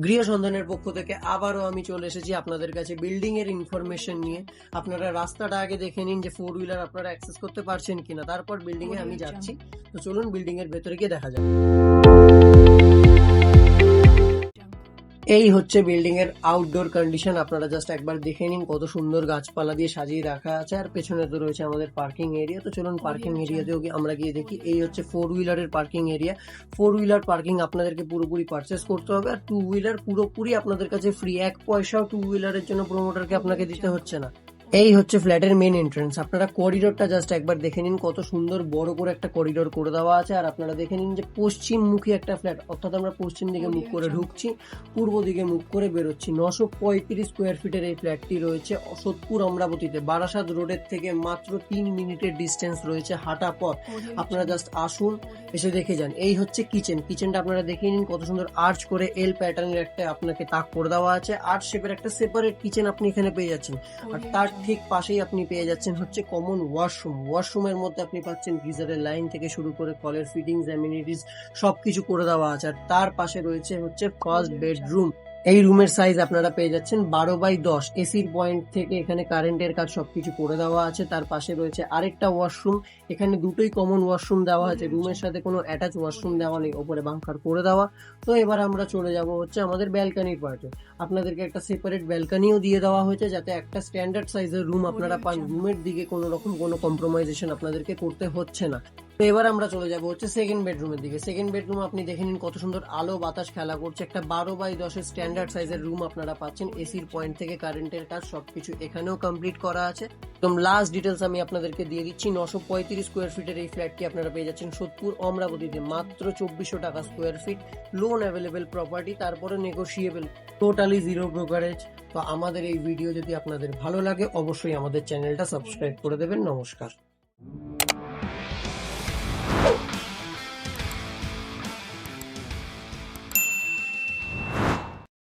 গৃহ সন্ধানের পক্ষ থেকে আবারও আমি চলে এসেছি আপনাদের কাছে বিল্ডিং এর ইনফরমেশন নিয়ে। আপনারা রাস্তাটা আগে দেখে নিন যে 4 হুইলার আপনারা অ্যাক্সেস করতে পারছেন কিনা, তারপর বিল্ডিং এ আমি যাচ্ছি। তো চলুন বিল্ডিং এর ভেতরে গিয়ে দেখা যাক। এই হচ্ছে বিল্ডিং এর আউটডোর কন্ডিশন। আপনারা জাস্ট একবার দেখে নিন কত সুন্দর গাছপালা দিয়ে সাজিয়ে রাখা আছে, আর পেছনে তো রয়েছে আমাদের পার্কিং এরিয়া। তো চলুন পার্কিং এরিয়াতেও আমরা গিয়ে দেখি। এই হচ্ছে 4 হুইলারের পার্কিং এরিয়া। 4 হুইলার পার্কিং আপনাদেরকে পুরোপুরি পারচেস করতে হবে, আর 2 হুইলার পুরোপুরি আপনাদের কাছে ফ্রি। 1 পয়সাও 2 হুইলারের জন্য প্রমোটারকে আপনাকে দিতে হচ্ছে না। এই হচ্ছে ফ্ল্যাটের মেন এন্ট্রান্স। আপনারা করিডোরটা জাস্ট একবার দেখে নিন, কত সুন্দর বড় করে একটা করিডোর করে দেওয়া আছে। আর আপনারা দেখে নিন যে পশ্চিমমুখী একটা ফ্ল্যাট, অর্থাৎ আমরা পশ্চিম দিকে মুখ করে ঢুকছি, পূর্ব দিকে মুখ করে বেরোচ্ছি। 935 স্কোয়ার ফিটের এই ফ্ল্যাটটি রয়েছে সোদপুর অমরাবতীতে। বারাসাত রোডের থেকে মাত্র 3 মিনিটের ডিস্টেন্স রয়েছে হাঁটা পথ। আপনারা জাস্ট আসুন, এসে দেখে যান। এই হচ্ছে কিচেন। কিচেনটা আপনারা দেখে নিন, কত সুন্দর আর্চ করে এল প্যাটার্নের একটা আপনাকে তাক করে দেওয়া আছে। আর্চ শেপের একটা সেপারেট কিচেন আপনি এখানে পেয়ে যাচ্ছেন। আর তার ঠিক পাশেই আপনি পেয়ে যাচ্ছেন হচ্ছে কমন ওয়াশরুম। ওয়াশরুমের মধ্যে আপনি পাচ্ছেন গিজারের লাইন থেকে শুরু করে কলের ফিটিংস, অ্যামিনিটিস সবকিছু করে দেওয়া আছে। আর তার পাশে রয়েছে হচ্ছে ফার্স্ট বেডরুম। এই রুমের সাইজ আপনারা পেয়ে যাচ্ছেন 12x10। এসির পয়েন্ট থেকে এখানে কারেন্টের কাজ সবকিছু করে দেওয়া আছে। তার পাশে রয়েছে আরেকটা ওয়াশরুম। এখানে দুটোই কমন ওয়াশরুম দেওয়া আছে, রুমের সাথে কোনো অ্যাটাচ ওয়াশরুম দেওয়া নেই, ওপরে বাংকার করে দেওয়া। তো এবার আমরা চলে যাব হচ্ছে আমাদের ব্যালকানির পার্টে। আপনাদেরকে একটা সেপারেট ব্যালকানিও দিয়ে দেওয়া হয়েছে, যাতে একটা স্ট্যান্ডার্ড সাইজের রুম আপনারা পান। রুমের দিকে কোনো রকম কোনো কম্প্রোমাইজেশন আপনাদেরকে করতে হচ্ছে না। তো এবার আমরা চলে যাব হচ্ছে সেকেন্ড বেডরুমের দিকে। সেকেন্ড বেডরুম আপনি দেখে নিন, কত সুন্দর আলো বাতাস খেলা করছে। একটা 12x10 স্ট্যান্ডার্ড সাইজের রুম আপনারা পাচ্ছেন। এসির পয়েন্ট থেকে কারেন্টের কাজ সবকিছু এখানেও কমপ্লিট করা আছে। একদম লাস্ট ডিটেলস আমি আপনাদেরকে দিয়ে দিচ্ছি। 935 স্কোয়ার ফিটের এই ফ্ল্যাটটি আপনারা পেয়ে যাচ্ছেন সোদপুর অমরাবতীতে মাত্র 2400 টাকা square feet. Loan available property, তারপরে নেগোশিয়েবল, টোটালি জিরো ব্রোকারেজ। তো আমাদের এই ভিডিও যদি আপনাদের ভালো লাগে, অবশ্যই আমাদের চ্যানেলটা সাবস্ক্রাইব করে দেবেন। নমস্কার।